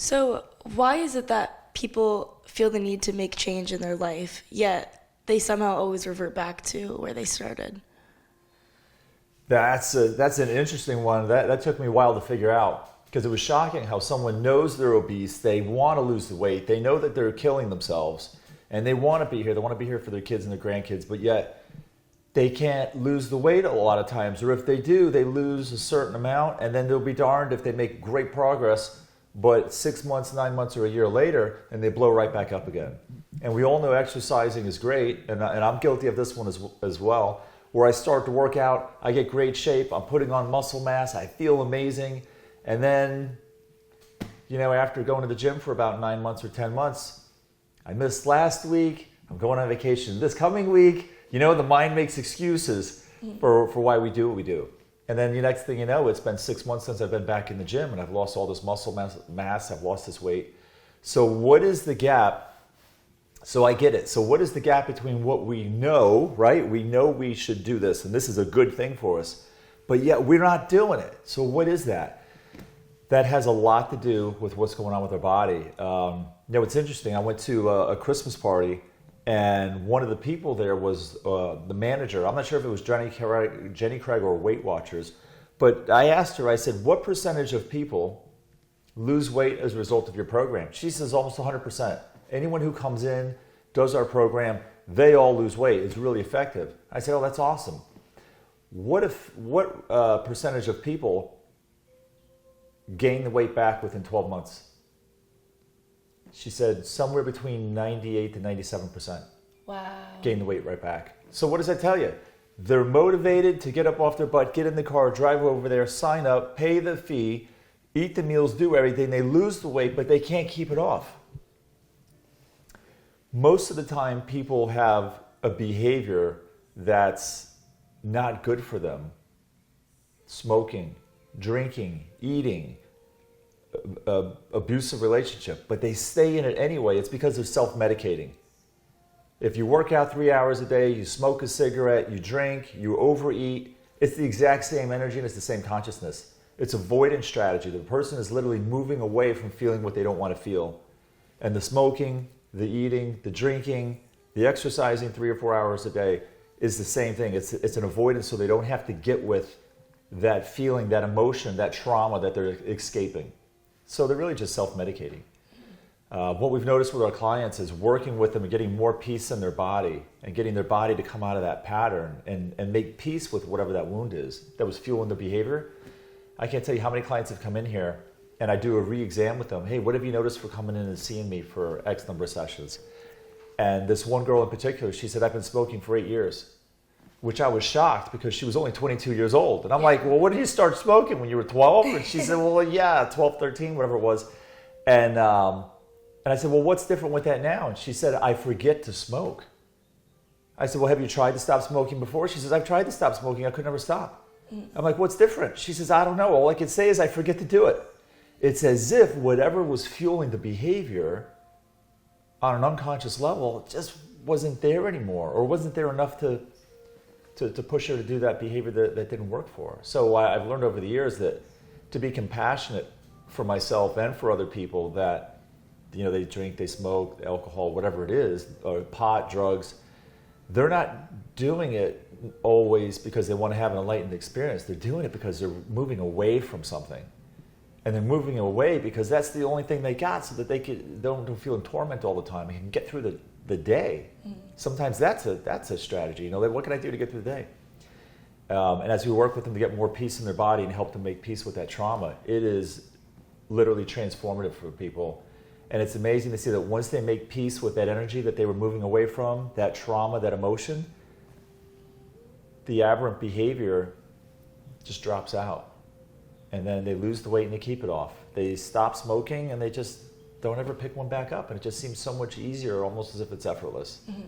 So, why is it that people feel the need to make change in their life, yet they somehow always revert back to where they started? That's an interesting one. That took me a while to figure out because it was shocking how someone knows they're obese, they want to lose the weight, they know that they're killing themselves, and they want to be here. They want to be here for their kids and their grandkids, but yet they can't lose the weight a lot of times, or if they do, they lose a certain amount, and then they'll be darned if they make great progress, but 6 months, 9 months, or a year later, and they blow right back up again. And we all know exercising is great, and I'm guilty of this one as well, where I start to work out, I get great shape, I'm putting on muscle mass, I feel amazing, and then, after going to the gym for about 9 months or 10 months, I missed last week, I'm going on vacation this coming week. The mind makes excuses for why we do what we do. And then the next thing you know, it's been 6 months since I've been back in the gym and I've lost all this muscle mass, I've lost this weight. So what is the gap? So I get it. So what is the gap between what we know, right? We know we should do this and this is a good thing for us, but yet we're not doing it. So what is that? That has a lot to do with what's going on with our body. It's interesting. I went to a Christmas party and one of the people there was the manager. I'm not sure if it was Jenny Craig or Weight Watchers, but I asked her, I said, what percentage of people lose weight as a result of your program? She says almost 100%. Anyone who comes in, does our program, they all lose weight. It's really effective. I said, oh, that's awesome. What percentage of people gain the weight back within 12 months? She said somewhere between 98 to 97%. Wow. Gain the weight right back. So what does that tell you? They're motivated to get up off their butt, get in the car, drive over there, sign up, pay the fee, eat the meals, do everything. They lose the weight, but they can't keep it off. Most of the time, people have a behavior that's not good for them. Smoking, drinking, eating, abusive relationship, but they stay in it anyway. It's because they're self-medicating. If you work out 3 hours a day, you smoke a cigarette, you drink, you overeat, it's the exact same energy and it's the same consciousness. It's avoidance strategy. The person is literally moving away from feeling what they don't want to feel. And the smoking, the eating, the drinking, the exercising 3 or 4 hours a day is the same thing. It's an avoidance so they don't have to get with that feeling, that emotion, that trauma that they're escaping. So they're really just self-medicating. What we've noticed with our clients is working with them and getting more peace in their body and getting their body to come out of that pattern and make peace with whatever that wound is that was fueling the behavior. I can't tell you how many clients have come in here and I do a re-exam with them. Hey, what have you noticed for coming in and seeing me for X number of sessions? And this one girl in particular, she said, I've been smoking for 8 years, which I was shocked because she was only 22 years old. And I'm like, well, when did you start smoking? When you were 12? And she said, well, yeah, 12, 13, whatever it was. And I said, well, what's different with that now? And she said, I forget to smoke. I said, well, have you tried to stop smoking before? She says, I've tried to stop smoking. I could never stop. I'm like, what's different? She says, I don't know. All I can say is I forget to do it. It's as if whatever was fueling the behavior on an unconscious level just wasn't there anymore or wasn't there enough to push her to do that behavior that didn't work for her. So I've learned over the years that to be compassionate for myself and for other people that, they drink, they smoke, alcohol, whatever it is, or pot, drugs, they're not doing it always because they want to have an enlightened experience. They're doing it because they're moving away from something. And they're moving away because that's the only thing they got so that they don't feel in torment all the time and can get through the day. Sometimes that's a strategy. What can I do to get through the day? And as we work with them to get more peace in their body and help them make peace with that trauma, it is literally transformative for people. And it's amazing to see that once they make peace with that energy that they were moving away from, that trauma, that emotion, the aberrant behavior just drops out. And then they lose the weight and they keep it off. They stop smoking and they just don't ever pick one back up. And it just seems so much easier, almost as if it's effortless. Mm-hmm.